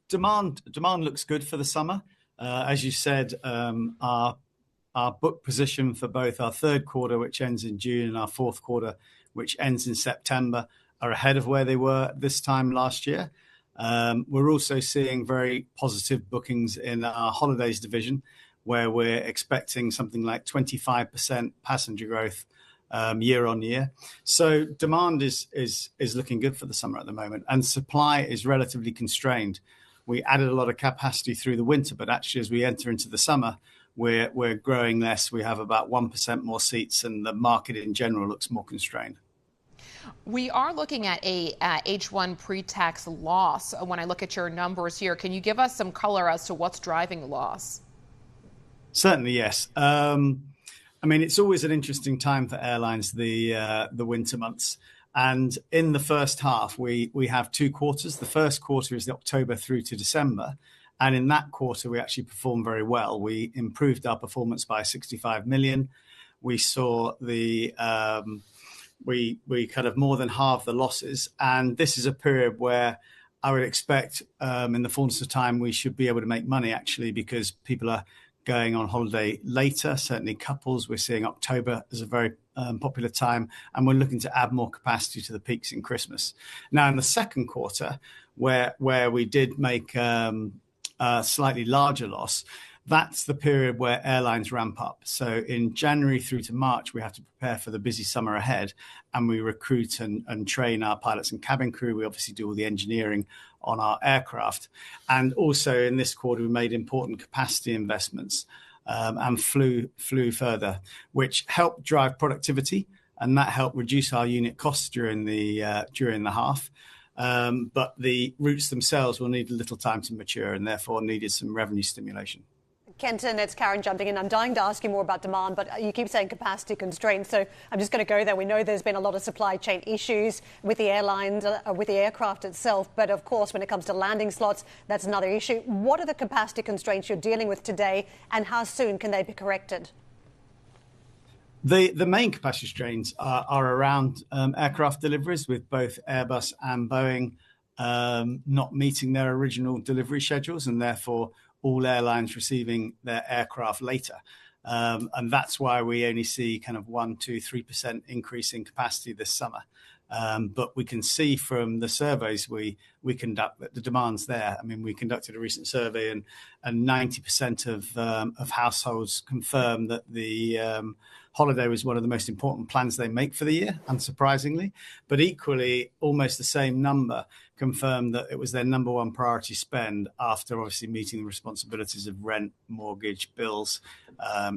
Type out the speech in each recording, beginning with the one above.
demand looks good for the summer. As you said, our book position for both our third quarter, which ends in June, and our fourth quarter, which ends in September, are ahead of where they were this time last year. We're also seeing very positive bookings in our holidays division, where we're expecting something like 25% passenger growth year on year. So demand is looking good for the summer at the moment, and supply is relatively constrained. We added a lot of capacity through the winter, but actually as we enter into the summer, we're growing less. We have about 1% more seats, and the market in general looks more constrained. We are looking at a H1 pre-tax loss when I look at your numbers here. Can you give us some color as to what's driving the loss? Certainly, yes. I mean, it's always an interesting time for airlines, the winter months. And in the first half, we have two quarters. The first quarter is October through to December. And in that quarter, we actually performed very well. We improved our performance by 65 million. We saw we kind of more than halved the losses. And this is a period where I would expect in the fullness of time, we should be able to make money, actually, because people are going on holiday later, certainly couples. We're seeing October as a very popular time, and we're looking to add more capacity to the peaks in Christmas. Now, in the second quarter, where we did make a slightly larger loss, that's the period where airlines ramp up. So in January through to March, we have to prepare for the busy summer ahead, and we recruit and train our pilots and cabin crew. We obviously do all the engineering on our aircraft. And also in this quarter, we made important capacity investments and flew further, which helped drive productivity, and that helped reduce our unit costs during the half. But the routes themselves will need a little time to mature, and therefore needed some revenue stimulation. Kenton, it's Karen jumping in. I'm dying to ask you more about demand, but you keep saying capacity constraints, so I'm just going to go there. We know there's been a lot of supply chain issues with the airlines, with the aircraft itself, but of course, when it comes to landing slots, that's another issue. What are the capacity constraints you're dealing with today, and how soon can they be corrected? The main capacity constraints are around aircraft deliveries, with both Airbus and Boeing not meeting their original delivery schedules, and therefore all airlines receiving their aircraft later. And that's why we only see kind of 1-3% increase in capacity this summer. But we can see from the surveys we conduct that the demand's there. I mean, we conducted a recent survey, and 90% of households confirm that the holiday was one of the most important plans they make for the year, unsurprisingly. But equally, almost the same number confirmed that it was their number one priority spend after obviously meeting the responsibilities of rent, mortgage, bills,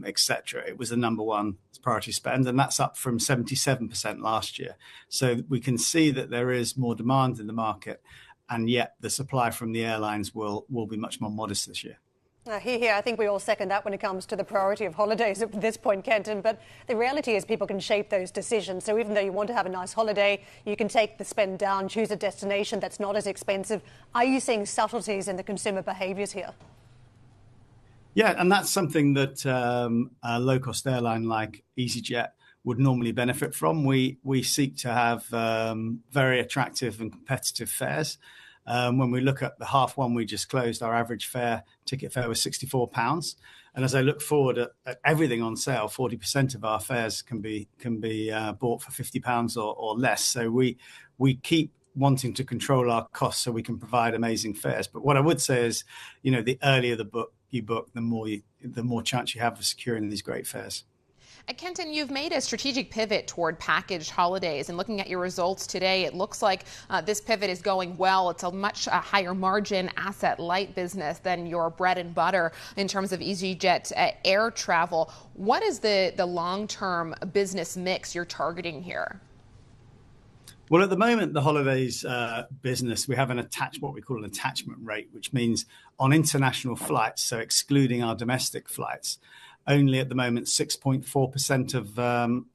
etc. It was the number one priority spend, and that's up from 77% last year. So we can see that there is more demand in the market, and yet the supply from the airlines will be much more modest this year. Here, I think we all second that when it comes to the priority of holidays at this point, Kenton. But the reality is people can shape those decisions. So even though you want to have a nice holiday, you can take the spend down, choose a destination that's not as expensive. Are you seeing subtleties in the consumer behaviours here? Yeah, and that's something that a low-cost airline like EasyJet would normally benefit from. We seek to have very attractive and competitive fares. When we look at the half one we just closed, our average ticket fare was £64. And as I look forward at everything on sale, 40% of our fares can be bought for £50 or less. So we keep wanting to control our costs so we can provide amazing fares. But what I would say is, the earlier you book, the more chance you have of securing these great fares. Kenton, you've made a strategic pivot toward packaged holidays, and looking at your results today, it looks like this pivot is going well. It's a much higher margin asset light business than your bread and butter in terms of EasyJet air travel. What is the long-term business mix you're targeting here? Well, at the moment, the holidays business, we have what we call an attachment rate, which means on international flights, so excluding our domestic flights, only at the moment 6.4% of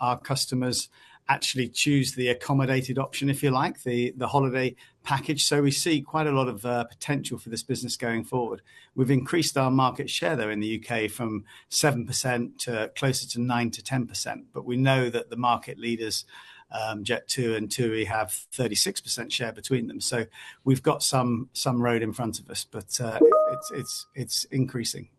our customers actually choose the accommodated option, if you like, the holiday package. So we see quite a lot of potential for this business going forward. We've increased our market share, though, in the UK from 7% to closer to 9 to 10%. But we know that the market leaders Jet2 and TUI have 36% share between them. So we've got some road in front of us, but it's increasing.